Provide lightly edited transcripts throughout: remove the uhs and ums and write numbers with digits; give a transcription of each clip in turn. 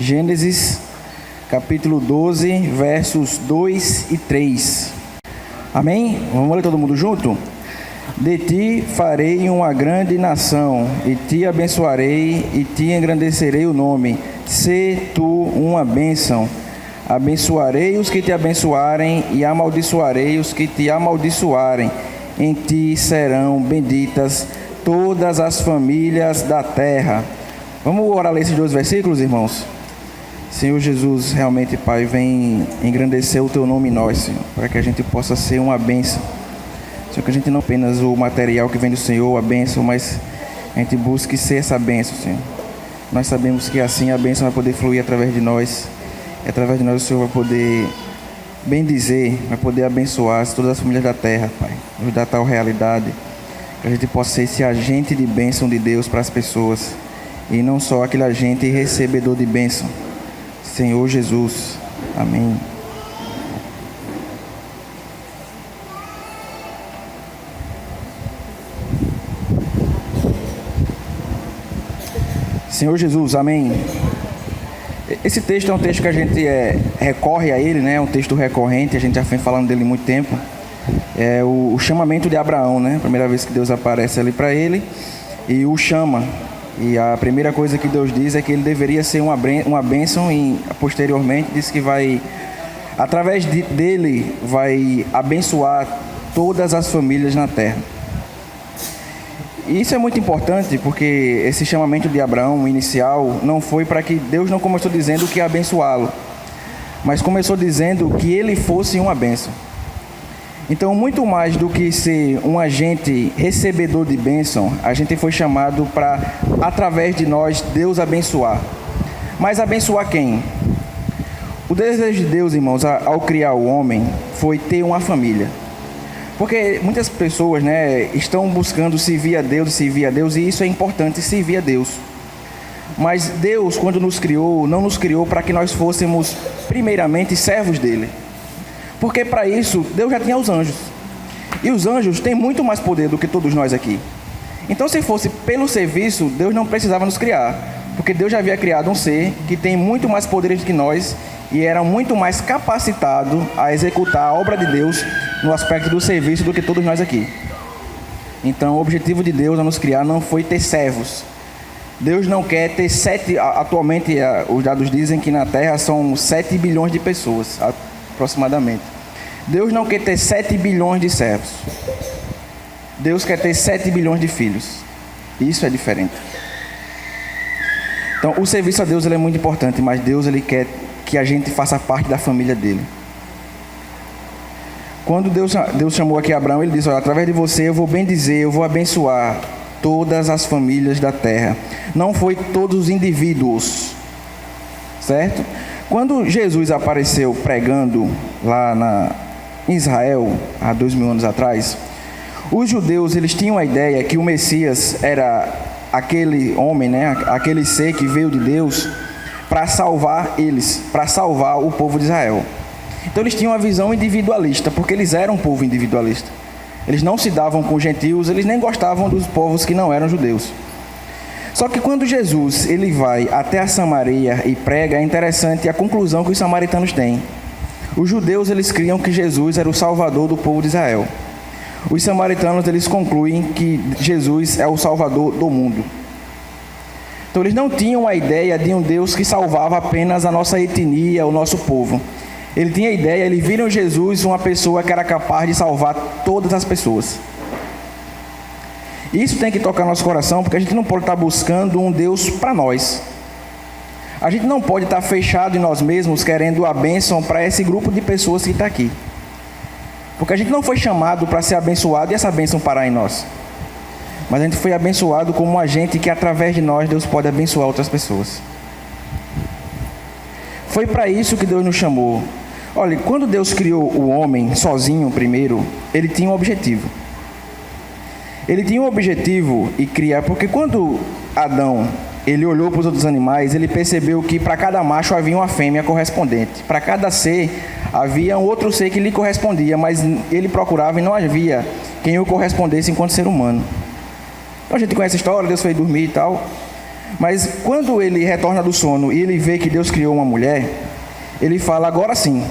Gênesis, capítulo 12, versos 2 e 3. Amém? Vamos ler todo mundo junto? De ti farei uma grande nação, e te abençoarei, e te engrandecerei o nome. Sê tu uma bênção. Abençoarei os que te abençoarem, e amaldiçoarei os que te amaldiçoarem. Em ti serão benditas todas as famílias da terra. Vamos orar esses dois versículos, irmãos? Senhor Jesus, realmente, Pai, vem engrandecer o Teu nome em nós, Senhor, para que a gente possa ser uma bênção. Senhor, que a gente não apenas o material que vem do Senhor, a bênção, mas a gente busque ser essa bênção, Senhor. Nós sabemos que assim a bênção vai poder fluir através de nós. E através de nós o Senhor vai poder bendizer, vai poder abençoar todas as famílias da terra, Pai. Nos dar tal realidade, que a gente possa ser esse agente de bênção de Deus para as pessoas. E não só aquele agente recebedor de bênção. Senhor Jesus. Amém. Senhor Jesus, amém. Esse texto é um texto que a gente recorre a ele, né? É um texto recorrente, a gente já vem falando dele há muito tempo. É o chamamento de Abraão, né? A primeira vez que Deus aparece ali para ele e o chama. E a primeira coisa que Deus diz é que ele deveria ser uma bênção e posteriormente diz que vai, através dele, vai abençoar todas as famílias na terra. E isso é muito importante porque esse chamamento de Abraão inicial não foi para que Deus não começou dizendo que ia abençoá-lo, mas começou dizendo que ele fosse uma bênção. Então, muito mais do que ser um agente recebedor de bênção, a gente foi chamado para, através de nós, Deus abençoar. Mas abençoar quem? O desejo de Deus, irmãos, ao criar o homem, foi ter uma família. Porque muitas pessoas, né, estão buscando servir a Deus, e isso é importante, servir a Deus. Mas Deus, quando nos criou, não nos criou para que nós fôssemos, primeiramente, servos dele. Porque para isso, Deus já tinha os anjos. E os anjos têm muito mais poder do que todos nós aqui. Então, se fosse pelo serviço, Deus não precisava nos criar. Porque Deus já havia criado um ser que tem muito mais poderes do que nós e era muito mais capacitado a executar a obra de Deus no aspecto do serviço do que todos nós aqui. Então, o objetivo de Deus a nos criar não foi ter servos. Deus não quer ter atualmente os dados dizem que na Terra são 7 bilhões de pessoas, aproximadamente. Deus não quer ter 7 bilhões de servos. Deus quer ter 7 bilhões de filhos. Isso é diferente. Então, o serviço a Deus ele é muito importante, mas Deus ele quer que a gente faça parte da família dele. Quando Deus chamou aqui Abraão, ele disse: olha, através de você eu vou bendizer, eu vou abençoar todas as famílias da terra. Não foi todos os indivíduos, certo? Quando Jesus apareceu pregando lá em Israel, há 2000 anos atrás, os judeus eles tinham a ideia que o Messias era aquele homem, né, aquele ser que veio de Deus para salvar eles, para salvar o povo de Israel. Então eles tinham uma visão individualista, porque eles eram um povo individualista. Eles não se davam com gentios, eles nem gostavam dos povos que não eram judeus. Só que quando Jesus ele vai até a Samaria e prega, é interessante a conclusão que os samaritanos têm. Os judeus eles criam que Jesus era o salvador do povo de Israel. Os samaritanos eles concluem que Jesus é o salvador do mundo. Então eles não tinham a ideia de um Deus que salvava apenas a nossa etnia, o nosso povo. Ele tinha a ideia, eles viram Jesus uma pessoa que era capaz de salvar todas as pessoas. Isso tem que tocar no nosso coração, porque a gente não pode estar buscando um Deus para nós. A gente não pode estar fechado em nós mesmos, querendo a bênção para esse grupo de pessoas que está aqui. Porque a gente não foi chamado para ser abençoado e essa bênção parar em nós. Mas a gente foi abençoado como um agente que através de nós Deus pode abençoar outras pessoas. Foi para isso que Deus nos chamou. Olha, quando Deus criou o homem sozinho primeiro, ele tinha um objetivo. Ele tinha um objetivo em criar, porque quando Adão ele olhou para os outros animais, ele percebeu que para cada macho havia uma fêmea correspondente. Para cada ser havia um outro ser que lhe correspondia, mas ele procurava e não havia quem o correspondesse enquanto ser humano. Então a gente conhece a história, Deus foi dormir e tal. Mas quando ele retorna do sono e ele vê que Deus criou uma mulher, ele fala, agora sim,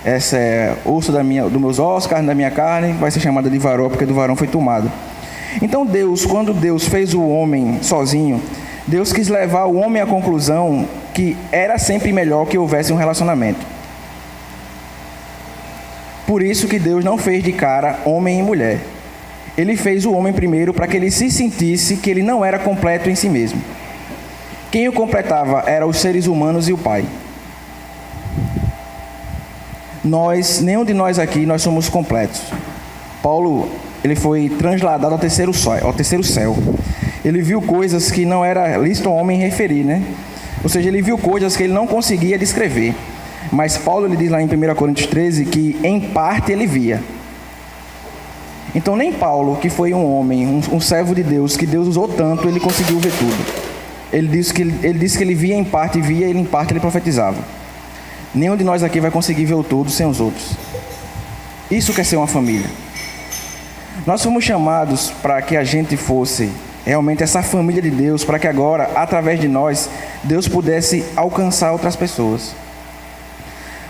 essa é osso dos meus ossos, carne da minha carne, vai ser chamada de varão, porque do varão foi tomado. Então Deus, quando Deus fez o homem sozinho, Deus quis levar o homem à conclusão que era sempre melhor que houvesse um relacionamento. Por isso que Deus não fez de cara homem e mulher. Ele fez o homem primeiro para que ele se sentisse que ele não era completo em si mesmo. Quem o completava eram os seres humanos e o Pai. Nenhum de nós aqui, nós somos completos. Paulo, ele foi transladado ao terceiro céu. Ele viu coisas que não era lícito ao homem referir, né? Ou seja, ele viu coisas que ele não conseguia descrever. Mas Paulo, ele diz lá em 1 Coríntios 13 que em parte ele via. Então nem Paulo, que foi um homem, um servo de Deus, que Deus usou tanto, ele conseguiu ver tudo. Ele disse que ele via em parte, e em parte ele profetizava. Nenhum de nós aqui vai conseguir ver o todo sem os outros. Isso quer ser uma família. Nós fomos chamados para que a gente fosse realmente essa família de Deus, para que agora, através de nós, Deus pudesse alcançar outras pessoas.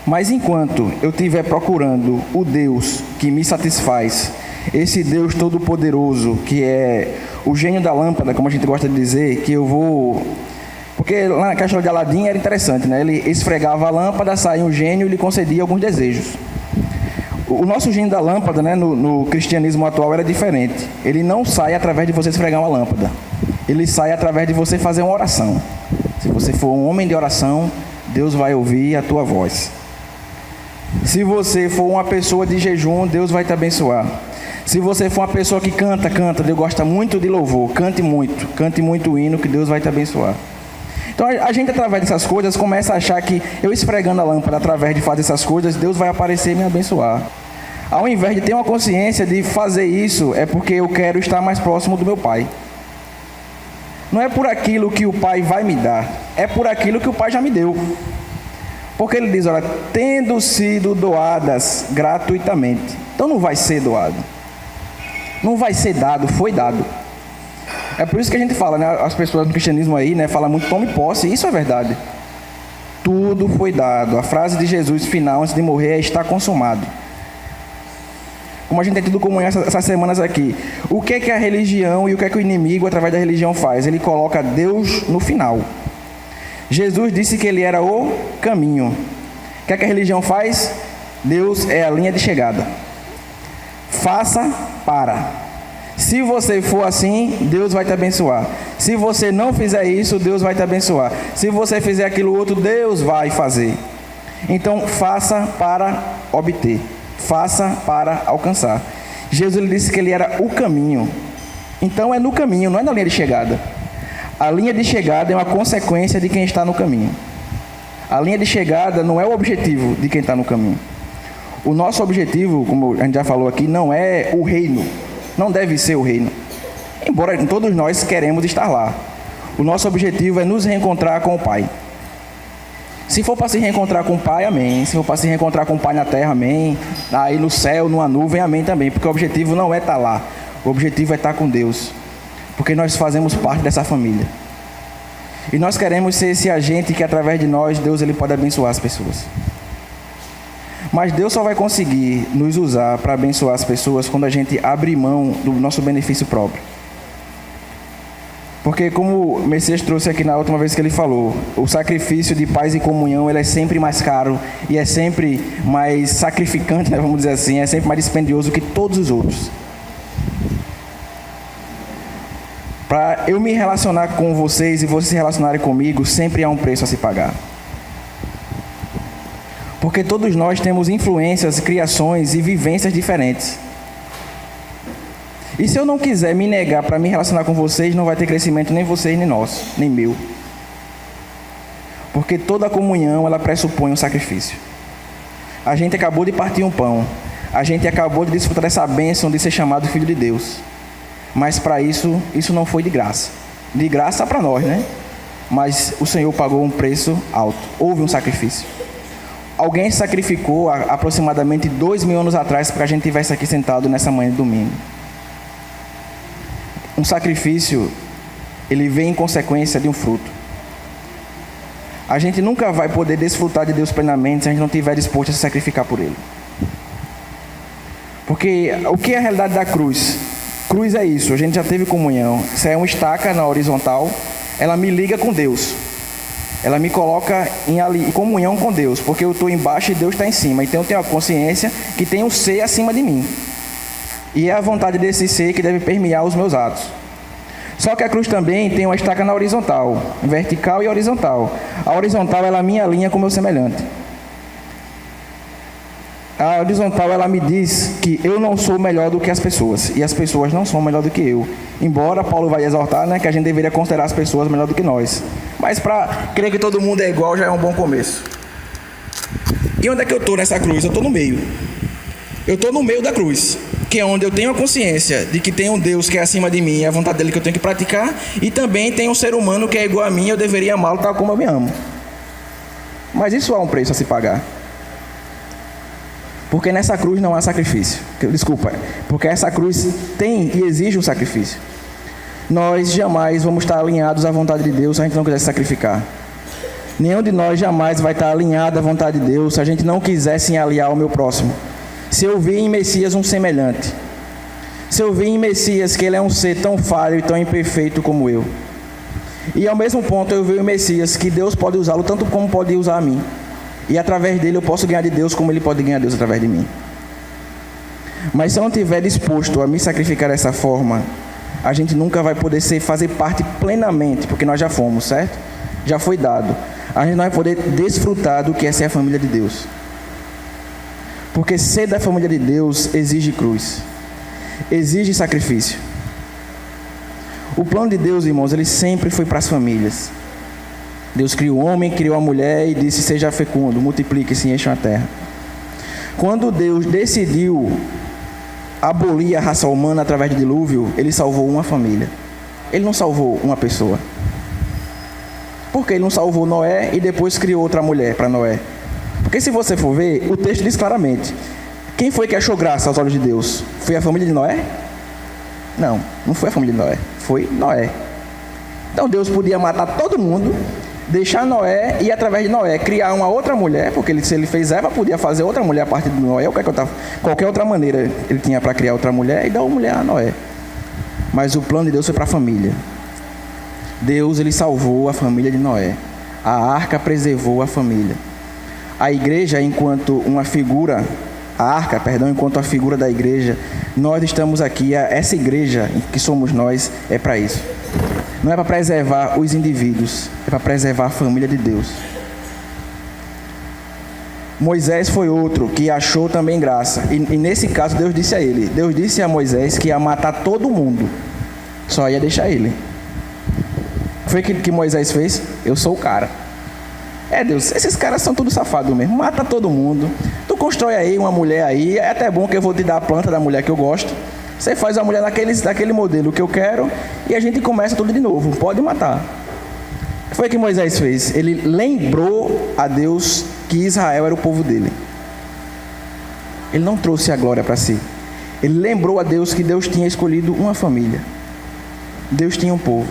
Mas enquanto eu estiver procurando o Deus que me satisfaz, esse Deus todo-poderoso, que é o gênio da lâmpada, como a gente gosta de dizer, que eu vou... Porque lá na caixa de Aladim era interessante, né? Ele esfregava a lâmpada, saía um gênio e lhe concedia alguns desejos. O nosso gênio da lâmpada, né, no cristianismo atual, era diferente. Ele não sai através de você esfregar uma lâmpada. Ele sai através de você fazer uma oração. Se você for um homem de oração, Deus vai ouvir a tua voz. Se você for uma pessoa de jejum, Deus vai te abençoar. Se você for uma pessoa que canta, Deus gosta muito de louvor, cante muito o hino, que Deus vai te abençoar. Então a gente, através dessas coisas, começa a achar que eu esfregando a lâmpada através de fazer essas coisas, Deus vai aparecer e me abençoar. Ao invés de ter uma consciência de fazer isso, é porque eu quero estar mais próximo do meu Pai. Não é por aquilo que o Pai vai me dar, é por aquilo que o Pai já me deu. Porque ele diz, olha, tendo sido doadas gratuitamente. Então não vai ser doado. Não vai ser dado, foi dado. É por isso que a gente fala, né? As pessoas do cristianismo aí, né, falam muito, tome posse. Isso é verdade. Tudo foi dado. A frase de Jesus final, antes de morrer, é está consumado. Como a gente tem tido comunhão essas semanas aqui. O que é que a religião e o que é que o inimigo, através da religião, faz? Ele coloca Deus no final. Jesus disse que ele era o caminho. O que é que a religião faz? Deus é a linha de chegada. Faça para. Se você for assim, Deus vai te abençoar. Se você não fizer isso, Deus vai te abençoar. Se você fizer aquilo outro, Deus vai fazer. Então, faça para obter. Faça para alcançar. Jesus, ele disse que ele era o caminho. Então, é no caminho, não é na linha de chegada. A linha de chegada é uma consequência de quem está no caminho. A linha de chegada não é o objetivo de quem está no caminho. O nosso objetivo, como a gente já falou aqui, não é o reino. Não deve ser o reino. Embora todos nós queremos estar lá. O nosso objetivo é nos reencontrar com o Pai. Se for para se reencontrar com o Pai, amém. Se for para se reencontrar com o Pai na terra, amém. Aí no céu, numa nuvem, amém também. Porque o objetivo não é estar lá. O objetivo é estar com Deus. Porque nós fazemos parte dessa família. E nós queremos ser esse agente que, através de nós, Deus ele pode abençoar as pessoas. Mas Deus só vai conseguir nos usar para abençoar as pessoas quando a gente abrir mão do nosso benefício próprio. Porque, como o Messias trouxe aqui na última vez que ele falou, o sacrifício de paz e comunhão ele é sempre mais caro e é sempre mais sacrificante, né, vamos dizer assim, é sempre mais dispendioso que todos os outros. Para eu me relacionar com vocês e vocês se relacionarem comigo, sempre há um preço a se pagar. Porque todos nós temos influências, criações e vivências diferentes. E se eu não quiser me negar para me relacionar com vocês, não vai ter crescimento nem vocês, nem nosso, nem meu. Porque toda comunhão, ela pressupõe um sacrifício. A gente acabou de partir um pão. A gente acabou de desfrutar dessa bênção de ser chamado filho de Deus. Mas para isso não foi de graça. De graça para nós, né? Mas o Senhor pagou um preço alto. Houve um sacrifício. Alguém sacrificou aproximadamente 2.000 anos atrás para que a gente estivesse aqui sentado nessa manhã de domingo. Um sacrifício ele vem em consequência de um fruto. A gente nunca vai poder desfrutar de Deus plenamente se a gente não estiver disposto a se sacrificar por Ele. Porque o que é a realidade da cruz? Cruz é isso, a gente já teve comunhão. Isso é uma estaca na horizontal, ela me liga com Deus. Ela me coloca em comunhão com Deus, porque eu estou embaixo e Deus está em cima. Então eu tenho a consciência que tem um ser acima de mim. E é a vontade desse ser que deve permear os meus atos. Só que a cruz também tem uma estaca na horizontal, vertical e horizontal. A horizontal ela me alinha com o meu semelhante. A horizontal ela me diz que eu não sou melhor do que as pessoas, e as pessoas não são melhor do que eu. Embora Paulo vai exortar, né, que a gente deveria considerar as pessoas melhor do que nós. Mas para crer que todo mundo é igual já é um bom começo. E onde é que eu estou nessa cruz? Eu estou no meio. Eu estou no meio da cruz, que é onde eu tenho a consciência de que tem um Deus que é acima de mim, é a vontade dele que eu tenho que praticar, e também tem um ser humano que é igual a mim, eu deveria amá-lo tal como eu me amo. Mas isso há um preço a se pagar. Porque nessa cruz não há sacrifício. Desculpa, porque essa cruz tem e exige um sacrifício. Nós jamais vamos estar alinhados à vontade de Deus se a gente não quiser se sacrificar. Nenhum de nós jamais vai estar alinhado à vontade de Deus se a gente não quiser se aliar ao meu próximo. Se eu vi em Messias um semelhante, se eu vi em Messias que ele é um ser tão falho e tão imperfeito como eu, e ao mesmo ponto eu vi em Messias que Deus pode usá-lo tanto como pode usar a mim, e através dele eu posso ganhar de Deus como ele pode ganhar Deus através de mim. Mas se eu não estiver disposto a me sacrificar dessa forma, a gente nunca vai poder fazer parte plenamente, porque nós já fomos, certo? Já foi dado. A gente não vai poder desfrutar do que é ser a família de Deus. Porque ser da família de Deus exige cruz, exige sacrifício. O plano de Deus, irmãos, ele sempre foi para as famílias. Deus criou o homem, criou a mulher e disse: seja fecundo, multiplique-se e encham a terra. Quando Deus decidiu abolir a raça humana através do dilúvio, ele salvou uma família. Ele não salvou uma pessoa. Por que ele não salvou Noé e depois criou outra mulher para Noé? Porque se você for ver, o texto diz claramente: quem foi que achou graça aos olhos de Deus? Foi a família de Noé? Não, não foi a família de Noé, foi Noé. Então Deus podia matar todo mundo, deixar Noé e através de Noé criar uma outra mulher, porque se ele fez Eva, podia fazer outra mulher a partir de Noé, qualquer outra maneira ele tinha para criar outra mulher e dar uma mulher a Noé. Mas o plano de Deus foi para a família. Deus ele salvou a família de Noé. A arca preservou a família. A igreja, enquanto uma figura, enquanto a figura da igreja, nós estamos aqui, essa igreja que somos nós, é para isso. Não é para preservar os indivíduos, é para preservar a família de Deus. Moisés foi outro que achou também graça. E nesse caso Deus disse a Moisés que ia matar todo mundo, só ia deixar ele. Foi o que Moisés fez? Eu sou o cara. Deus, esses caras são tudo safados mesmo. Mata todo mundo. Tu constrói aí uma mulher aí. É até bom que eu vou te dar a planta da mulher que eu gosto. Você faz a mulher daquele modelo que eu quero e a gente começa tudo de novo. Pode matar. O que foi que Moisés fez? Ele lembrou a Deus que Israel era o povo dele. Ele não trouxe a glória para si. Ele lembrou a Deus que Deus tinha escolhido uma família. Deus tinha um povo.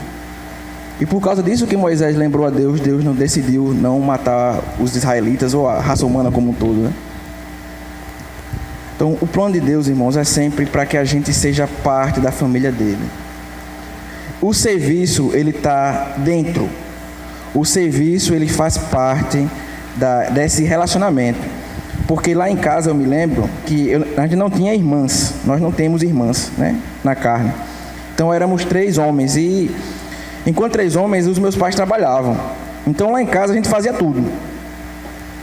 E por causa disso que Moisés lembrou a Deus, Deus não decidiu não matar os israelitas ou a raça humana como um todo, né? Então, o plano de Deus, irmãos, é sempre para que a gente seja parte da família dele. O serviço, ele está dentro. O serviço, ele faz parte desse relacionamento. Porque lá em casa eu me lembro que a gente não tinha irmãs. Nós não temos irmãs, né, na carne. Então, éramos 3 homens e... enquanto 3 homens, os meus pais trabalhavam. Então lá em casa a gente fazia tudo.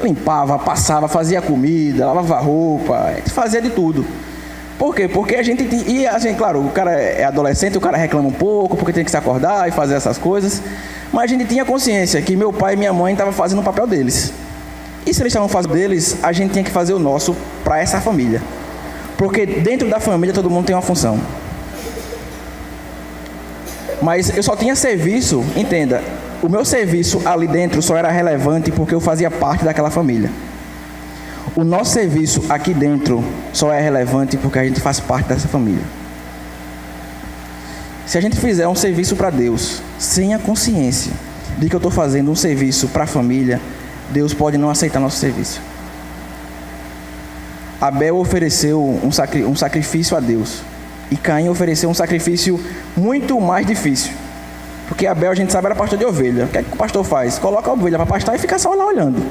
Limpava, passava, fazia comida, lavava roupa, a gente fazia de tudo. Por quê? Porque a gente... E a gente, claro, o cara é adolescente, o cara reclama um pouco, porque tem que se acordar e fazer essas coisas. Mas a gente tinha consciência que meu pai e minha mãe estavam fazendo o papel deles. E se eles estavam fazendo deles, a gente tinha que fazer o nosso para essa família. Porque dentro da família todo mundo tem uma função. Mas eu só tinha serviço, entenda, o meu serviço ali dentro só era relevante porque eu fazia parte daquela família. O nosso serviço aqui dentro só é relevante porque a gente faz parte dessa família. Se a gente fizer um serviço para Deus, sem a consciência de que eu estou fazendo um serviço para a família, Deus pode não aceitar nosso serviço. Abel ofereceu um sacrifício a Deus, e Caim ofereceu um sacrifício muito mais difícil. Porque Abel, a gente sabe, era pastor de ovelha. O que é que o pastor faz? Coloca a ovelha para pastar e fica só lá olhando.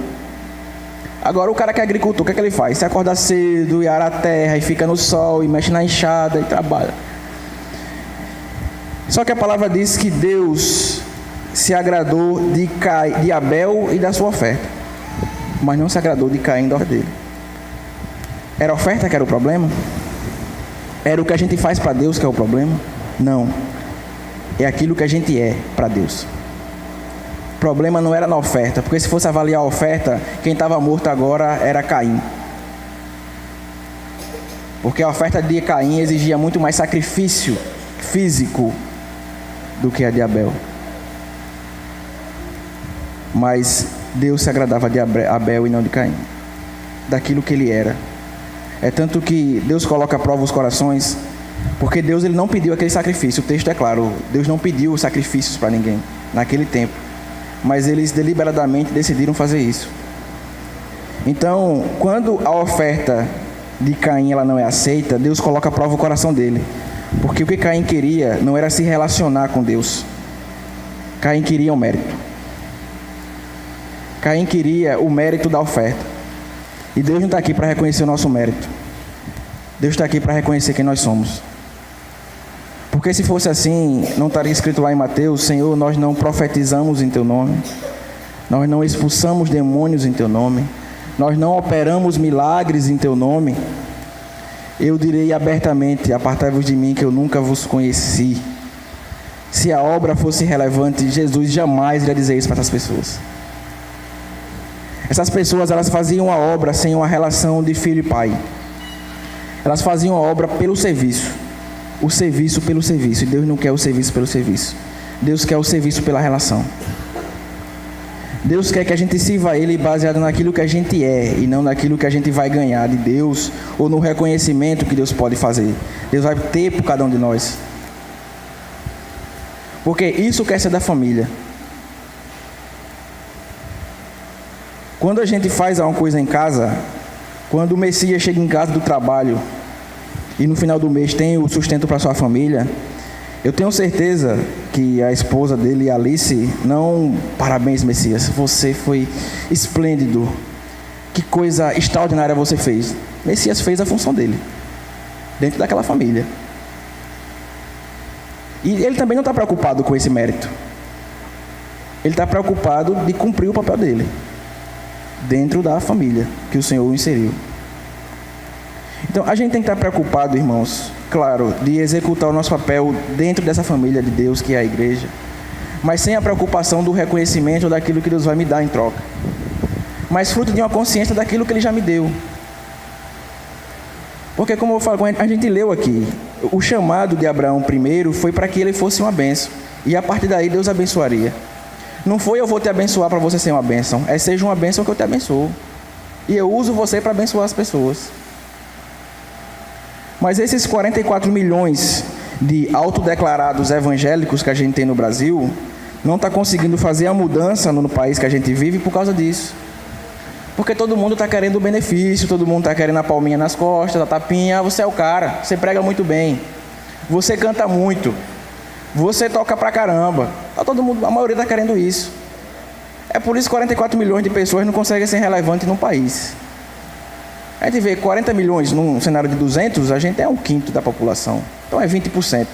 Agora o cara que é agricultor, o que é que ele faz? Você acorda cedo e ara a terra e fica no sol e mexe na enxada e trabalha. Só que a palavra diz que Deus se agradou de Abel e da sua oferta, mas não se agradou de Caim e da oferta dele. Era a oferta que era o problema? Era o que a gente faz para Deus que é o problema? Não. É aquilo que a gente é para Deus. O problema não era na oferta, porque se fosse avaliar a oferta, quem estava morto agora era Caim. Porque a oferta de Caim exigia muito mais sacrifício físico do que a de Abel. Mas Deus se agradava de Abel e não de Caim, daquilo que ele era. É tanto que Deus coloca à prova os corações, porque Deus ele não pediu aquele sacrifício. O texto é claro, Deus não pediu sacrifícios para ninguém naquele tempo, mas eles deliberadamente decidiram fazer isso. Então, quando a oferta de Caim ela não é aceita, Deus coloca à prova o coração dele, porque o que Caim queria não era se relacionar com Deus. Caim queria o mérito. Caim queria o mérito da oferta. E Deus não está aqui para reconhecer o nosso mérito. Deus está aqui para reconhecer quem nós somos. Porque se fosse assim, não estaria escrito lá em Mateus: Senhor, nós não profetizamos em Teu nome, nós não expulsamos demônios em Teu nome, nós não operamos milagres em Teu nome. Eu direi abertamente: apartai-vos de mim, que eu nunca vos conheci. Se a obra fosse relevante, Jesus jamais iria dizer isso para essas pessoas. Essas pessoas, elas faziam a obra sem uma relação de filho e pai. Elas faziam a obra pelo serviço. O serviço pelo serviço. E Deus não quer o serviço pelo serviço. Deus quer o serviço pela relação. Deus quer que a gente sirva a Ele baseado naquilo que a gente é, e não naquilo que a gente vai ganhar de Deus, ou no reconhecimento que Deus pode fazer. Deus vai ter por cada um de nós. Porque isso quer ser da família. Quando a gente faz alguma coisa em casa, quando o Messias chega em casa do trabalho e no final do mês tem o sustento para sua família, eu tenho certeza que a esposa dele, Alice, não: parabéns, Messias, você foi esplêndido, que coisa extraordinária você fez. Messias fez a função dele dentro daquela família. E ele também não está preocupado com esse mérito. Ele está preocupado de cumprir o papel dele dentro da família que o Senhor o inseriu. Então, a gente tem que estar preocupado, irmãos, claro, de executar o nosso papel dentro dessa família de Deus, que é a igreja, mas sem a preocupação do reconhecimento daquilo que Deus vai me dar em troca, mas fruto de uma consciência daquilo que Ele já me deu. Porque, como eu falo, a gente leu aqui, o chamado de Abraão primeiro foi para que ele fosse uma bênção, e a partir daí Deus abençoaria. Não foi: eu vou te abençoar para você ser uma bênção, é: seja uma bênção que eu te abençoo, e eu uso você para abençoar as pessoas. Mas esses 44 milhões de autodeclarados evangélicos que a gente tem no Brasil não está conseguindo fazer a mudança no país que a gente vive por causa disso. Porque todo mundo está querendo o benefício, todo mundo está querendo a palminha nas costas, a tapinha. Você é o cara, você prega muito bem, você canta muito, você toca pra caramba. Todo mundo, a maioria está querendo isso. É por isso que 44 milhões de pessoas não conseguem ser relevantes num país. A gente vê 40 milhões num cenário de 200, a gente é um quinto da população. Então é 20%.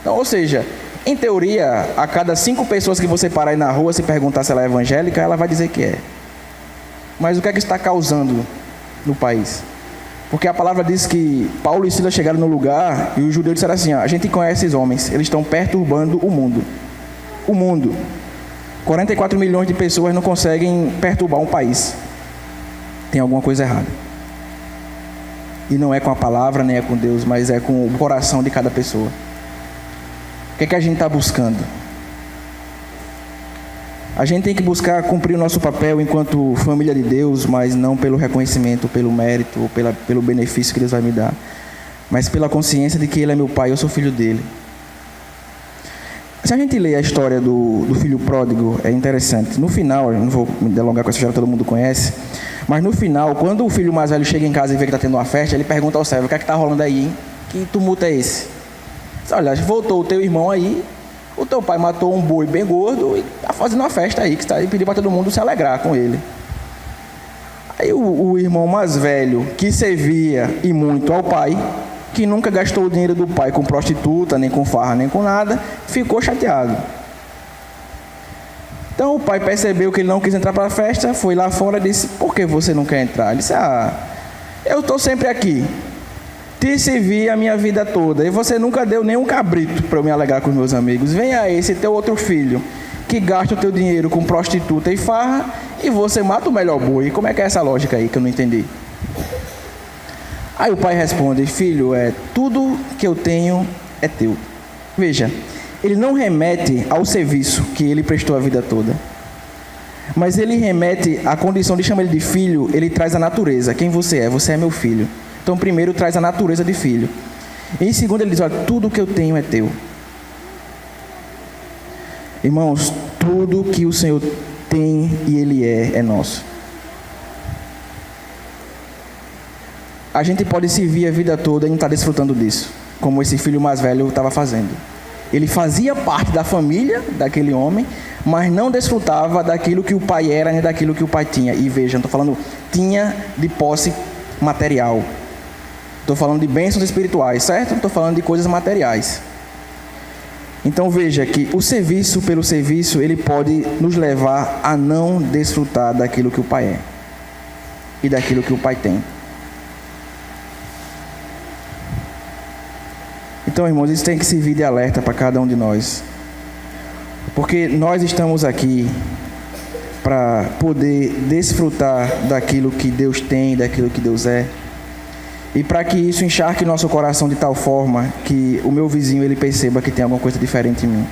Então, ou seja, em teoria, a cada 5 pessoas que você parar aí na rua, se perguntar se ela é evangélica, ela vai dizer que é. Mas o que é que está causando no país? Porque a palavra diz que Paulo e Silas chegaram no lugar e os judeus disseram assim: a gente conhece esses homens, eles estão perturbando o mundo. O mundo. 44 milhões de pessoas não conseguem perturbar um país. Tem alguma coisa errada. E não é com a palavra, nem é com Deus, mas é com o coração de cada pessoa. O que é que a gente está buscando? A gente tem que buscar cumprir o nosso papel enquanto família de Deus, mas não pelo reconhecimento, pelo mérito, ou pelo benefício que Deus vai me dar, mas pela consciência de que Ele é meu Pai, eu sou filho dele. Se a gente ler a história do filho pródigo, é interessante. No final, eu não vou me delongar com essa história, todo mundo conhece, mas no final, quando o filho mais velho chega em casa e vê que está tendo uma festa, ele pergunta ao servo: o que é que está rolando aí, hein? Que tumulto é esse? Diz: olha, voltou o teu irmão aí, o teu pai matou um boi bem gordo e está fazendo uma festa aí, que está aí, pediu para todo mundo se alegrar com ele. Aí o irmão mais velho, que servia e muito ao pai, que nunca gastou o dinheiro do pai com prostituta, nem com farra, nem com nada, ficou chateado. Então o pai percebeu que ele não quis entrar para a festa, foi lá fora e disse: por que você não quer entrar? Ele disse: eu estou sempre aqui, te servi a minha vida toda, e você nunca deu nem um cabrito para eu me alegrar com os meus amigos. Venha esse teu outro filho, que gasta o teu dinheiro com prostituta e farra, e você mata o melhor boi. Como é que é essa lógica aí que eu não entendi? Aí o pai responde: filho, tudo que eu tenho é teu. Veja, ele não remete ao serviço que ele prestou a vida toda, mas ele remete à condição de chamar ele de filho. Ele traz a natureza. Quem você é? Você é meu filho. Então primeiro traz a natureza de filho. Em segundo ele diz: olha, tudo que eu tenho é teu. Irmãos, tudo que o Senhor tem e Ele é nosso. A gente pode servir a vida toda e não estar desfrutando disso, como esse filho mais velho estava fazendo. Ele fazia parte da família daquele homem, mas não desfrutava daquilo que o pai era, nem daquilo que o pai tinha. E veja, não estou falando tinha de posse material. Estou falando de bênçãos espirituais, certo? Não estou falando de coisas materiais. Então veja que o serviço pelo serviço, ele pode nos levar a não desfrutar daquilo que o pai é e daquilo que o pai tem. Então, irmãos, isso tem que servir de alerta para cada um de nós, porque nós estamos aqui para poder desfrutar daquilo que Deus tem, daquilo que Deus é, e para que isso encharque nosso coração de tal forma que o meu vizinho ele perceba que tem alguma coisa diferente em mim.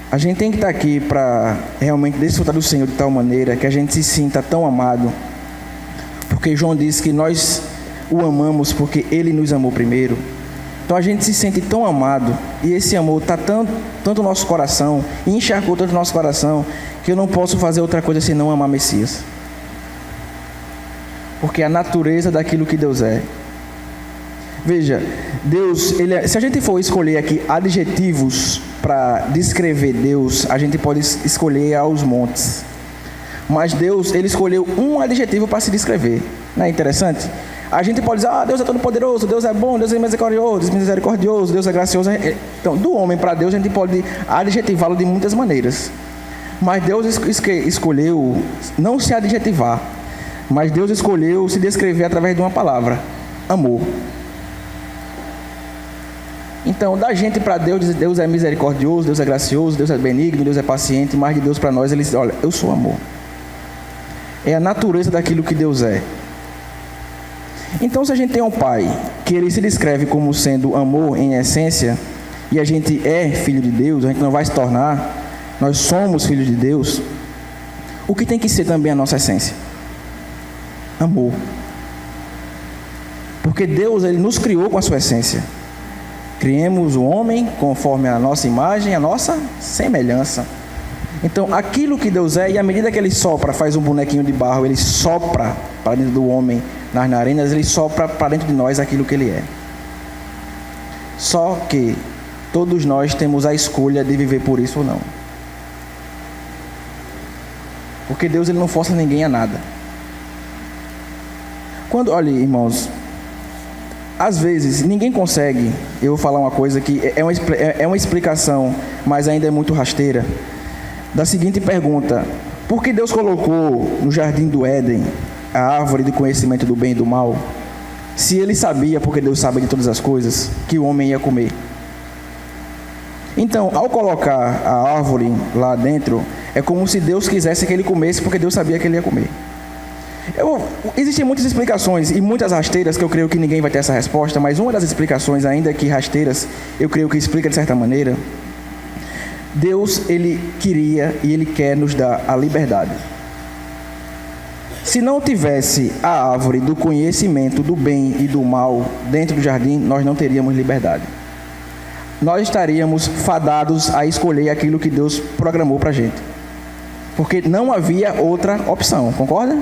A gente tem que estar aqui para realmente desfrutar do Senhor de tal maneira que a gente se sinta tão amado, porque João diz que nós o amamos porque Ele nos amou primeiro. Então a gente se sente tão amado, e esse amor está tanto no nosso coração, e encharcou tanto no nosso coração, que eu não posso fazer outra coisa senão amar Messias, porque é a natureza daquilo que Deus é. Veja, Deus, se a gente for escolher aqui adjetivos para descrever Deus, a gente pode escolher aos montes, mas Deus, Ele escolheu um adjetivo para se descrever. Não é interessante? A gente pode dizer: Deus é todo poderoso, Deus é bom, Deus é misericordioso, Deus é gracioso. Então, do homem para Deus, a gente pode adjetivá-lo de muitas maneiras. Mas Deus escolheu não se adjetivar, mas Deus escolheu se descrever através de uma palavra: amor. Então, da gente para Deus, Deus é misericordioso, Deus é gracioso, Deus é benigno, Deus é paciente. Mas de Deus para nós, Ele diz: olha, eu sou amor. É a natureza daquilo que Deus é. Então, se a gente tem um pai que ele se descreve como sendo amor em essência, e a gente é filho de Deus, a gente não vai se tornar, nós somos filhos de Deus, o que tem que ser também a nossa essência? Amor. Porque Deus, Ele nos criou com a sua essência. Criemos o homem conforme a nossa imagem, a nossa semelhança. Então, aquilo que Deus é, e à medida que Ele sopra, faz um bonequinho de barro, Ele sopra para dentro do homem, nas narinas, Ele sopra para dentro de nós aquilo que Ele é. Só que todos nós temos a escolha de viver por isso ou não. Porque Deus, Ele não força ninguém a nada. Olha, irmãos, às vezes ninguém consegue. Eu vou falar uma coisa que é uma explicação, mas ainda é muito rasteira, da seguinte pergunta: por que Deus colocou no jardim do Éden a árvore do conhecimento do bem e do mal, se Ele sabia, porque Deus sabe de todas as coisas, que o homem ia comer? Então, ao colocar a árvore lá dentro, é como se Deus quisesse que ele comesse, porque Deus sabia que ele ia comer. Existem muitas explicações e muitas rasteiras que eu creio que ninguém vai ter essa resposta, mas uma das explicações, ainda que rasteiras, eu creio que explica de certa maneira. Deus, Ele queria e Ele quer nos dar a liberdade. Se não tivesse a árvore do conhecimento do bem e do mal dentro do jardim, nós não teríamos liberdade. Nós estaríamos fadados a escolher aquilo que Deus programou para a gente. Porque não havia outra opção, concorda?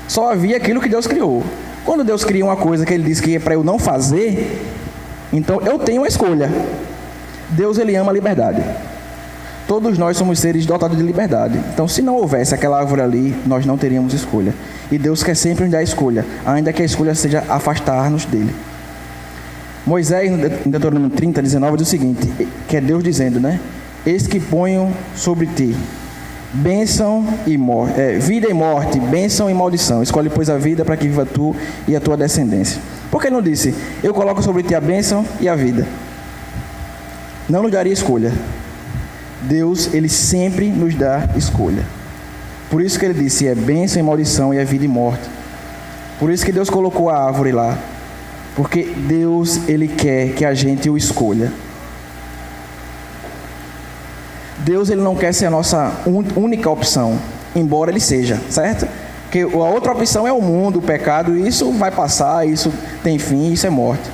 Só havia aquilo que Deus criou. Quando Deus cria uma coisa que Ele diz que é para eu não fazer, então eu tenho uma escolha. Deus, Ele ama a liberdade. Todos nós somos seres dotados de liberdade. Então, se não houvesse aquela árvore ali, nós não teríamos escolha. E Deus quer sempre nos dar a escolha, ainda que a escolha seja afastar-nos dele. Moisés, em Deuteronômio 30, 19, diz o seguinte, que é Deus dizendo, né? Eis que ponho sobre ti bênção e morte, vida e morte, bênção e maldição. Escolhe, pois, a vida para que viva tu e a tua descendência. Por que não disse, eu coloco sobre ti a bênção e a vida? Não nos daria escolha. Deus, Ele sempre nos dá escolha. Por isso que Ele disse, é bênção e maldição e é vida e morte. Por isso que Deus colocou a árvore lá. Porque Deus, Ele quer que a gente o escolha. Deus, Ele não quer ser a nossa única opção, embora Ele seja, certo? Porque a outra opção é o mundo, o pecado, e isso vai passar, isso tem fim, isso é morte.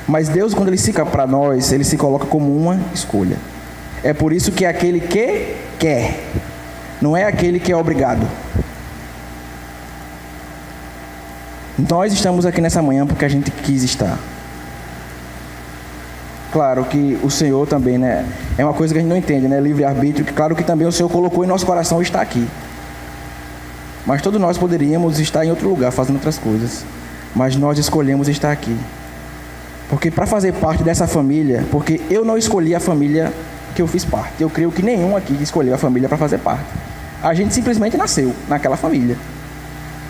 Mas Deus, quando Ele fica para nós, Ele se coloca como uma escolha. É por isso que é aquele que quer, não é aquele que é obrigado. Nós estamos aqui nessa manhã porque a gente quis estar. Claro que o Senhor também, né? É uma coisa que a gente não entende, né? Livre-arbítrio, que claro que também o Senhor colocou em nosso coração estar aqui. Mas todos nós poderíamos estar em outro lugar, fazendo outras coisas. Mas nós escolhemos estar aqui. Porque para fazer parte dessa família, porque eu não escolhi a família que eu fiz parte. Eu creio que nenhum aqui escolheu a família para fazer parte. A gente simplesmente nasceu naquela família.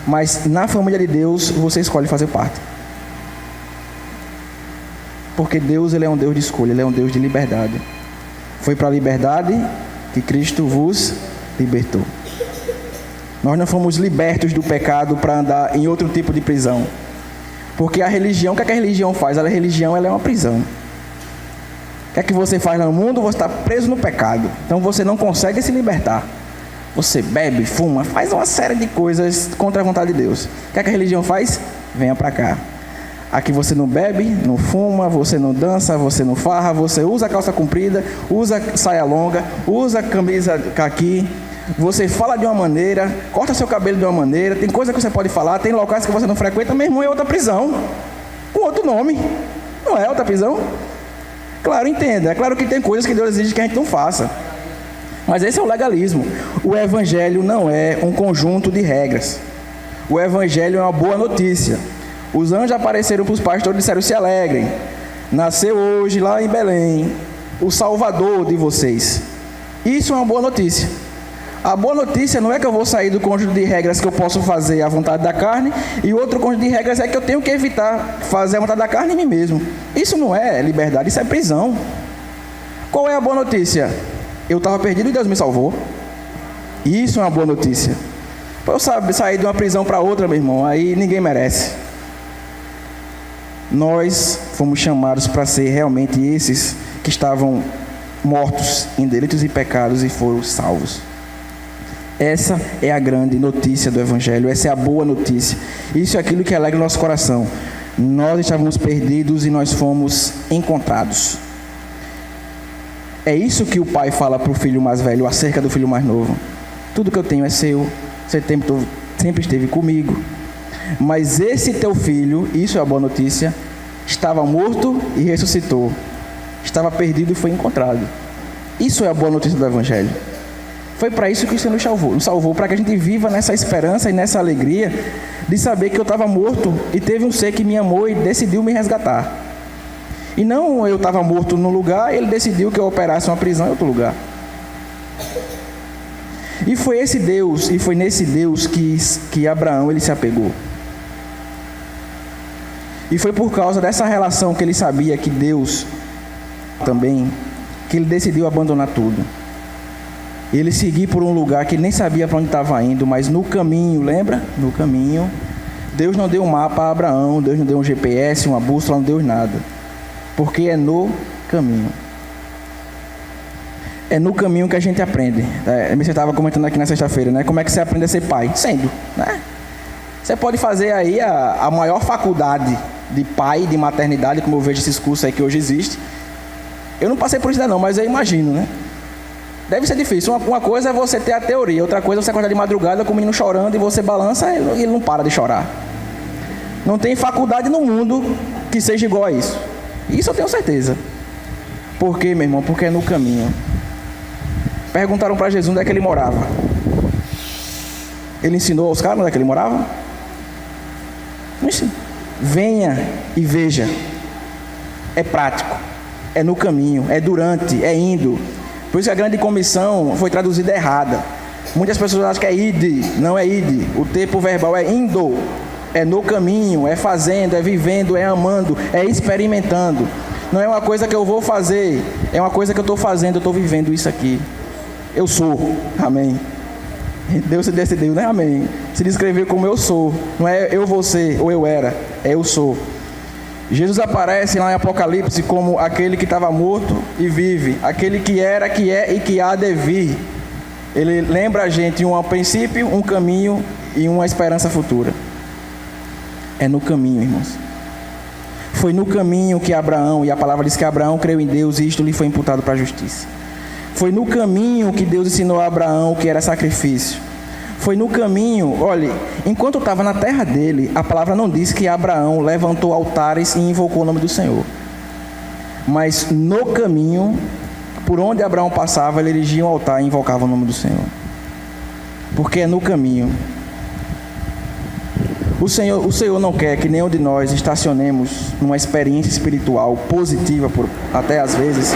Mas na família de Deus, você escolhe fazer parte. Porque Deus, Ele é um Deus de escolha, Ele é um Deus de liberdade. Foi para a liberdade que Cristo vos libertou. Nós não fomos libertos do pecado para andar em outro tipo de prisão. Porque a religião, o que a religião faz? A religião, ela é uma prisão. O que você faz no mundo? Você está preso no pecado. Então você não consegue se libertar. Você bebe, fuma, faz uma série de coisas contra a vontade de Deus. O que a religião faz? Venha para cá. Aqui você não bebe, não fuma, você não dança, você não farra, você usa calça comprida, usa saia longa, usa camisa caqui, você fala de uma maneira, corta seu cabelo de uma maneira, tem coisa que você pode falar, tem locais que você não frequenta, meu irmão, é outra prisão. Com outro nome. Não é outra prisão? Claro, entenda. É claro que tem coisas que Deus exige que a gente não faça. Mas esse é o legalismo. O Evangelho não é um conjunto de regras. O Evangelho é uma boa notícia. Os anjos apareceram para os pastores e disseram, se alegrem. Nasceu hoje lá em Belém o Salvador de vocês. Isso é uma boa notícia. A boa notícia não é que eu vou sair do conjunto de regras que eu posso fazer à vontade da carne, e outro conjunto de regras é que eu tenho que evitar fazer a vontade da carne em mim mesmo. Isso não é liberdade, isso é prisão. Qual é a boa notícia? Eu estava perdido e Deus me salvou. Isso é uma boa notícia. Eu sair de uma prisão para outra, meu irmão, aí ninguém merece. Nós fomos chamados para ser realmente esses que estavam mortos em delitos e pecados e foram salvos. Essa é a grande notícia do Evangelho, essa é a boa notícia. Isso é aquilo que alegra o nosso coração. Nós estávamos perdidos e nós fomos encontrados. É isso que o pai fala para o filho mais velho acerca do filho mais novo. Tudo que eu tenho é seu, você sempre esteve comigo. Mas esse teu filho, isso é a boa notícia, estava morto e ressuscitou. Estava perdido e foi encontrado. Isso é a boa notícia do Evangelho. Foi para isso que o Senhor nos salvou, para que a gente viva nessa esperança e nessa alegria de saber que eu estava morto e teve um ser que me amou e decidiu me resgatar. E não eu estava morto num lugar e ele decidiu que eu operasse uma prisão em outro lugar. E foi esse Deus, e foi nesse Deus que Abraão ele se apegou. E foi por causa dessa relação que ele sabia que Deus também, que ele decidiu abandonar tudo. Ele seguiu por um lugar que ele nem sabia para onde estava indo, mas no caminho, lembra? No caminho, Deus não deu um mapa a Abraão, Deus não deu um GPS, uma bússola, não deu nada. Porque é no caminho. É no caminho que a gente aprende. Você estava comentando aqui na sexta-feira, né? Como é que você aprende a ser pai? Sendo, né? Você pode fazer aí a maior faculdade de pai, de maternidade, como eu vejo esses cursos aí que hoje existem. Eu não passei por isso ainda não, mas eu imagino, né? Deve ser difícil. Uma coisa é você ter a teoria, outra coisa é você acordar de madrugada com o menino chorando e você balança e ele não para de chorar. Não tem faculdade no mundo que seja igual a isso. Isso eu tenho certeza. Por quê, meu irmão? Porque é no caminho. Perguntaram para Jesus onde é que ele morava. Ele ensinou aos caras onde é que ele morava? Não ensinou. Venha e veja. É prático. É no caminho. É durante. É indo. Por isso que a grande comissão foi traduzida errada. Muitas pessoas acham que é ide. Não é ide. O tempo verbal é indo. É no caminho. É fazendo. É vivendo. É amando. É experimentando. Não é uma coisa que eu vou fazer. É uma coisa que eu estou fazendo. Eu estou vivendo isso aqui. Eu sou. Amém. Deus se decidiu, né? Amém. Se descreveu como eu sou. Não é eu vou ser ou eu era. É eu sou. Jesus aparece lá em Apocalipse como aquele que estava morto e vive. Aquele que era, que é e que há de vir. Ele lembra a gente um princípio, um caminho e uma esperança futura. É no caminho, irmãos. Foi no caminho que Abraão, e a palavra diz que Abraão creu em Deus e isto lhe foi imputado para a justiça. Foi no caminho que Deus ensinou a Abraão o que era sacrifício. Foi no caminho, olha, enquanto estava na terra dele, a palavra não diz que Abraão levantou altares e invocou o nome do Senhor. Mas no caminho, por onde Abraão passava, ele erigia um altar e invocava o nome do Senhor. Porque é no caminho. O Senhor não quer que nenhum de nós estacionemos numa experiência espiritual positiva, até às vezes,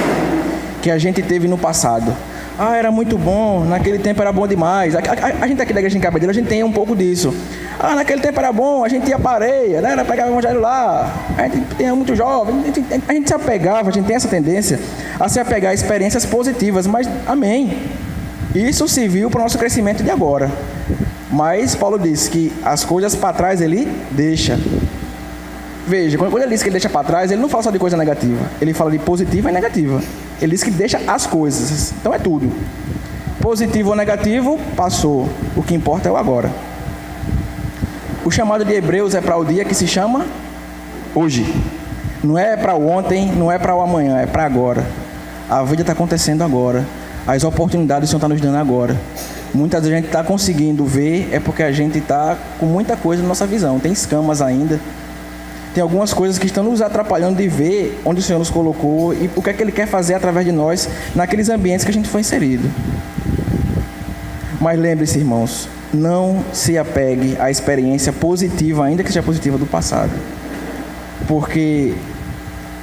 que a gente teve no passado. Ah, era muito bom, naquele tempo era bom demais. A gente aqui da igreja em Cabedelo, a gente tem um pouco disso. Ah, naquele tempo era bom, a gente ia para a areia, né? Pegava o evangelho lá, a gente tinha muito jovem, a gente se apegava, a gente tem essa tendência a se apegar a experiências positivas, mas amém. Isso serviu para o nosso crescimento de agora. Mas Paulo diz que as coisas para trás ele deixa. Veja, quando ele diz que ele deixa para trás, ele não fala só de coisa negativa, ele fala de positiva e negativa. Ele diz que deixa as coisas, então é tudo. Positivo ou negativo, passou. O que importa é o agora. O chamado de Hebreus é para o dia que se chama hoje. Não é para o ontem, não é para o amanhã, é para agora. A vida está acontecendo agora. As oportunidades o Senhor está nos dando agora. Muitas vezes a gente está conseguindo ver, é porque a gente está com muita coisa na nossa visão. Tem escamas ainda. Tem algumas coisas que estão nos atrapalhando de ver onde o Senhor nos colocou e o que é que Ele quer fazer através de nós naqueles ambientes que a gente foi inserido. Mas lembre-se, irmãos, não se apegue à experiência positiva, ainda que seja positiva, do passado. Porque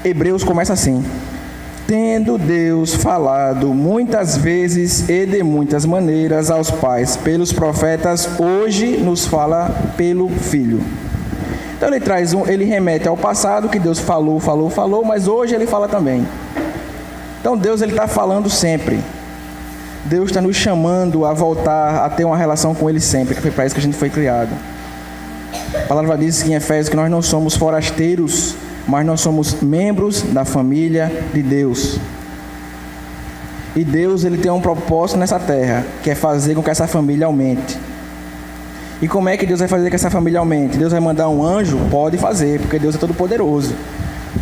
Hebreus começa assim: tendo Deus falado muitas vezes e de muitas maneiras aos pais pelos profetas, hoje nos fala pelo Filho. Então ele remete ao passado, que Deus falou, mas hoje ele fala também. Então Deus está falando sempre. Deus está nos chamando a voltar a ter uma relação com Ele sempre, que foi para isso que a gente foi criado. A palavra diz em Efésios que nós não somos forasteiros, mas nós somos membros da família de Deus. E Deus ele tem um propósito nessa terra, que é fazer com que essa família aumente. E como é que Deus vai fazer que essa família aumente? Deus vai mandar um anjo? Pode fazer, porque Deus é todo poderoso.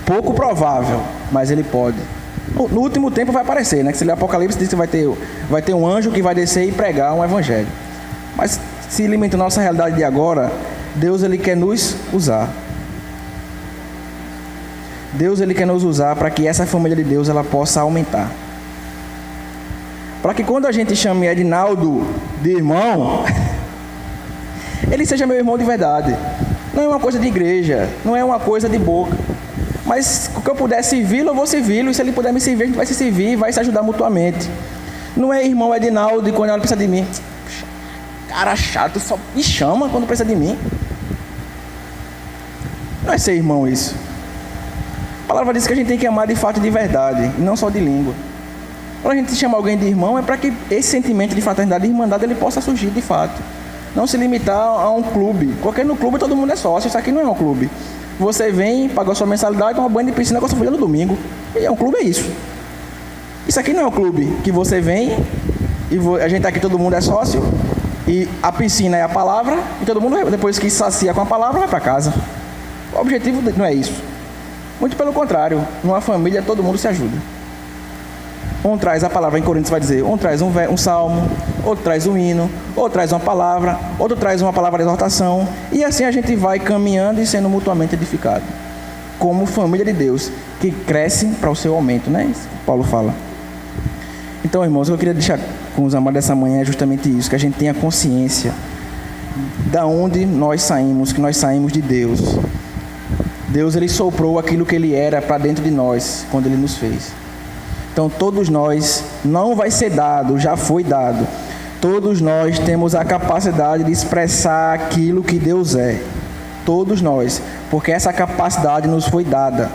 Pouco provável, mas Ele pode. No último tempo vai aparecer, né? Que se ler Apocalipse diz que vai ter um anjo que vai descer e pregar um evangelho. Mas se limita a nossa realidade de agora, Deus ele quer nos usar. Deus ele quer nos usar para que essa família de Deus ela possa aumentar. Para que quando a gente chame Edinaldo de irmão, ele seja meu irmão de verdade. Não é uma coisa de igreja, não é uma coisa de boca. Mas o que eu puder servi-lo, eu vou servi-lo. E se ele puder me servir, a gente vai se servir e vai se ajudar mutuamente. Não é irmão Edinaldo e quando ela precisa de mim, cara chato, só me chama quando precisa de mim. Não é ser irmão isso. A palavra diz que a gente tem que amar de fato e de verdade, e não só de língua. Quando a gente chama alguém de irmão, é para que esse sentimento de fraternidade e irmandade ele possa surgir de fato. Não se limitar a um clube, porque no clube todo mundo é sócio, isso aqui não é um clube. Você vem, paga a sua mensalidade, toma banho de piscina com a sua família no domingo. E um clube é isso. Isso aqui não é um clube que você vem e a gente tá aqui, todo mundo é sócio, e a piscina é a palavra, e todo mundo, depois que sacia com a palavra, vai para casa. O objetivo não é isso. Muito pelo contrário, numa família todo mundo se ajuda. Um traz a palavra, em Coríntios vai dizer, um traz um salmo, outro traz um hino, outro traz uma palavra, outro traz uma palavra de exortação, e assim a gente vai caminhando e sendo mutuamente edificado, como família de Deus, que cresce para o seu aumento, né? Isso que Paulo fala. Então, irmãos, o que eu queria deixar com os amados dessa manhã é justamente isso, que a gente tenha consciência da onde nós saímos, que nós saímos de Deus. Deus, Ele soprou aquilo que Ele era para dentro de nós, quando Ele nos fez. Então, todos nós, não vai ser dado, já foi dado. Todos nós temos a capacidade de expressar aquilo que Deus é. Todos nós, porque essa capacidade nos foi dada.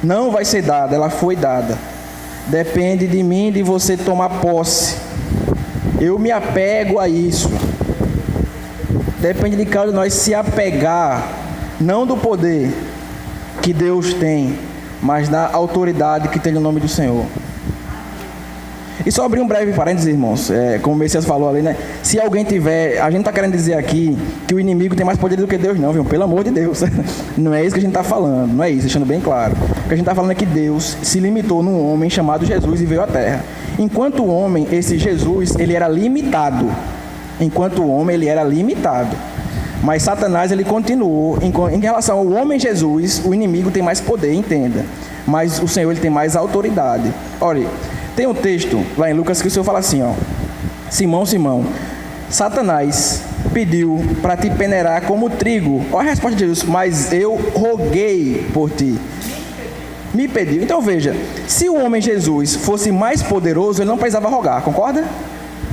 Não vai ser dada, ela foi dada. Depende de mim e de você tomar posse. Eu me apego a isso. Depende de cada um de nós se apegar, não do poder que Deus tem, mas da autoridade que tem no nome do Senhor. E só abrir um breve parênteses, irmãos, como o Messias falou ali, né? Se alguém tiver, a gente não está querendo dizer aqui que o inimigo tem mais poder do que Deus, não, viu? Pelo amor de Deus. Não é isso que a gente está falando, não é isso, deixando bem claro. O que a gente está falando é que Deus se limitou num homem chamado Jesus e veio à Terra. Enquanto homem, esse Jesus, ele era limitado. Enquanto homem, ele era limitado. Mas Satanás, ele continuou. Em relação ao homem Jesus, o inimigo tem mais poder, entenda. Mas o Senhor, ele tem mais autoridade. Olha, tem um texto lá em Lucas que o Senhor fala assim, ó. Simão, Simão, Satanás pediu para te peneirar como trigo. Olha a resposta de Jesus. Mas eu roguei por ti. Me pediu. Então veja, se o homem Jesus fosse mais poderoso, ele não precisava rogar, concorda?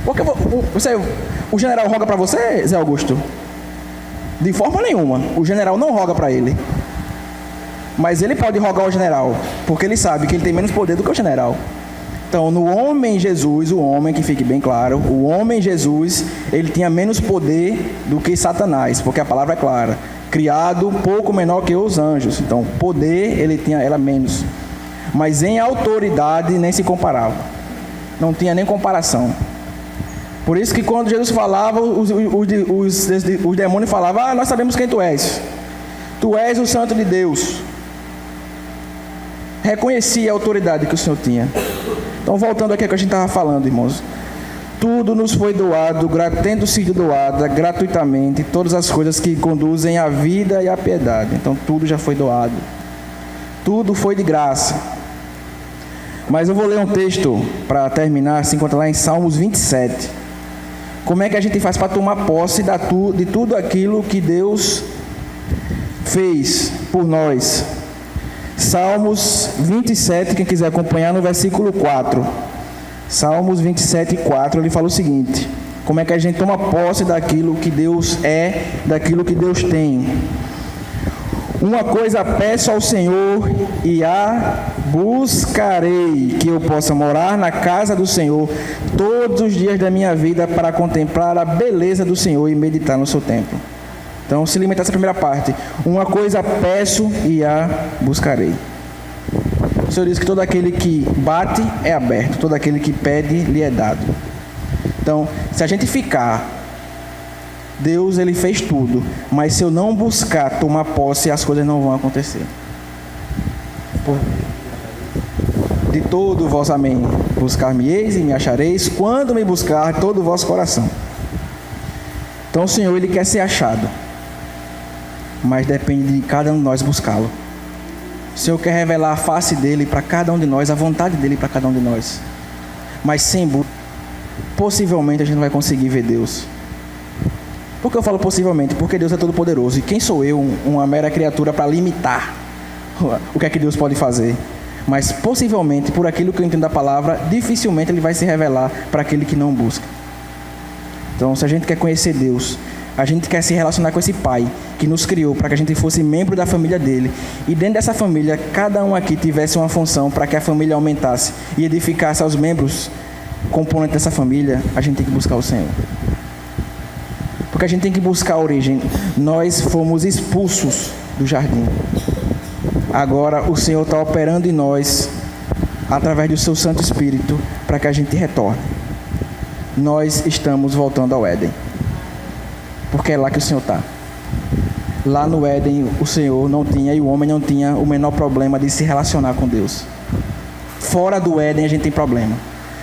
Porque o general roga para você, Zé Augusto? De forma nenhuma. O general não roga para ele. Mas ele pode rogar ao general, porque ele sabe que ele tem menos poder do que o general. Então, no homem Jesus, o homem, que fique bem claro, o homem Jesus, ele tinha menos poder do que Satanás, porque a palavra é clara. Criado um pouco menor que os anjos. Então, poder, era menos. Mas em autoridade, nem se comparava. Não tinha nem comparação. Por isso que quando Jesus falava, os demônios falavam, nós sabemos quem tu és. Tu és o Santo de Deus. Reconhecia a autoridade que o Senhor tinha. Então, voltando aqui ao que a gente estava falando, irmãos. Tudo nos foi doado, tendo sido doada gratuitamente, todas as coisas que conduzem à vida e à piedade. Então, tudo já foi doado. Tudo foi de graça. Mas eu vou ler um texto para terminar, assim, enquanto lá em Salmos 27. Como é que a gente faz para tomar posse de tudo aquilo que Deus fez por nós? Salmos 27, quem quiser acompanhar, no versículo 4. Salmos 27, 4, ele fala o seguinte: como é que a gente toma posse daquilo que Deus é, daquilo que Deus tem? Uma coisa peço ao Senhor e a buscarei, que eu possa morar na casa do Senhor todos os dias da minha vida, para contemplar a beleza do Senhor e meditar no seu templo. Então, se limitar essa primeira parte. Uma coisa peço e a buscarei. O Senhor diz que todo aquele que bate é aberto, todo aquele que pede lhe é dado. Então, se a gente ficar, Deus, ele fez tudo, mas se eu não buscar tomar posse, as coisas não vão acontecer. De todo o vosso amém buscar-me-eis e me achareis, quando me buscar todo o vosso coração. Então o Senhor, ele quer ser achado, mas depende de cada um de nós buscá-lo. O Senhor quer revelar a face dele para cada um de nós, a vontade dele para cada um de nós, mas sem busca, possivelmente a gente não vai conseguir ver Deus. Por que eu falo possivelmente? Porque Deus é todo poderoso, e quem sou eu, uma mera criatura, para limitar o que é que Deus pode fazer? Mas possivelmente, por aquilo que eu entendo da palavra, dificilmente ele vai se revelar para aquele que não busca. Então, se a gente quer conhecer Deus, a gente quer se relacionar com esse Pai que nos criou para que a gente fosse membro da família dele, e dentro dessa família, cada um aqui tivesse uma função para que a família aumentasse e edificasse aos membros componentes dessa família, a gente tem que buscar o Senhor. Porque a gente tem que buscar a origem. Nós fomos expulsos do jardim. Agora o Senhor está operando em nós através do seu Santo Espírito, para que a gente retorne. Nós estamos voltando ao Éden, porque é lá que o Senhor está. Lá no Éden, o Senhor não tinha, e o homem não tinha o menor problema de se relacionar com Deus. Fora do Éden, a gente tem problema.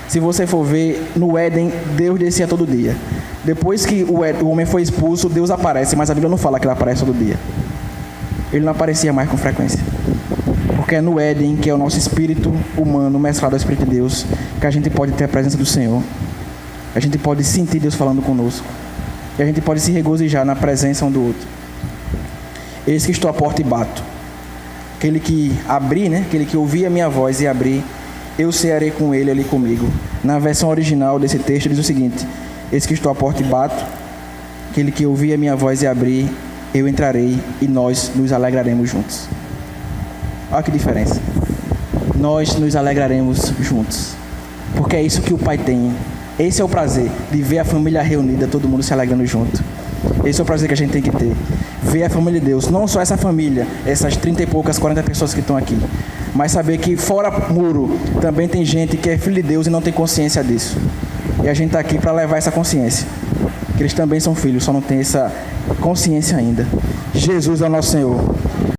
Se você for ver, no Éden, Deus descia todo dia. Depois que o homem foi expulso, Deus aparece, mas a Bíblia não fala que ele aparece todo dia. Ele não aparecia mais com frequência. Porque é no Éden, que é o nosso espírito humano mesclado ao Espírito de Deus, que a gente pode ter a presença do Senhor. A gente pode sentir Deus falando conosco. E a gente pode se regozijar na presença um do outro. Eis que estou à porta e bato. Aquele que abrir, né? Aquele que ouvir a minha voz e abrir, eu cearei com ele ali comigo. Na versão original desse texto diz o seguinte: eis que estou à porta e bato. Aquele que ouvir a minha voz e abrir, eu entrarei e nós nos alegraremos juntos. Olha que diferença. Nós nos alegraremos juntos. Porque é isso que o Pai tem. Esse é o prazer de ver a família reunida, todo mundo se alegrando junto. Esse é o prazer que a gente tem que ter. Ver a família de Deus. Não só essa família, essas 30 e poucas, 40 pessoas que estão aqui. Mas saber que fora muro também tem gente que é filho de Deus e não tem consciência disso. E a gente está aqui para levar essa consciência. Que eles também são filhos, só não tem essa consciência ainda. Jesus é o nosso Senhor.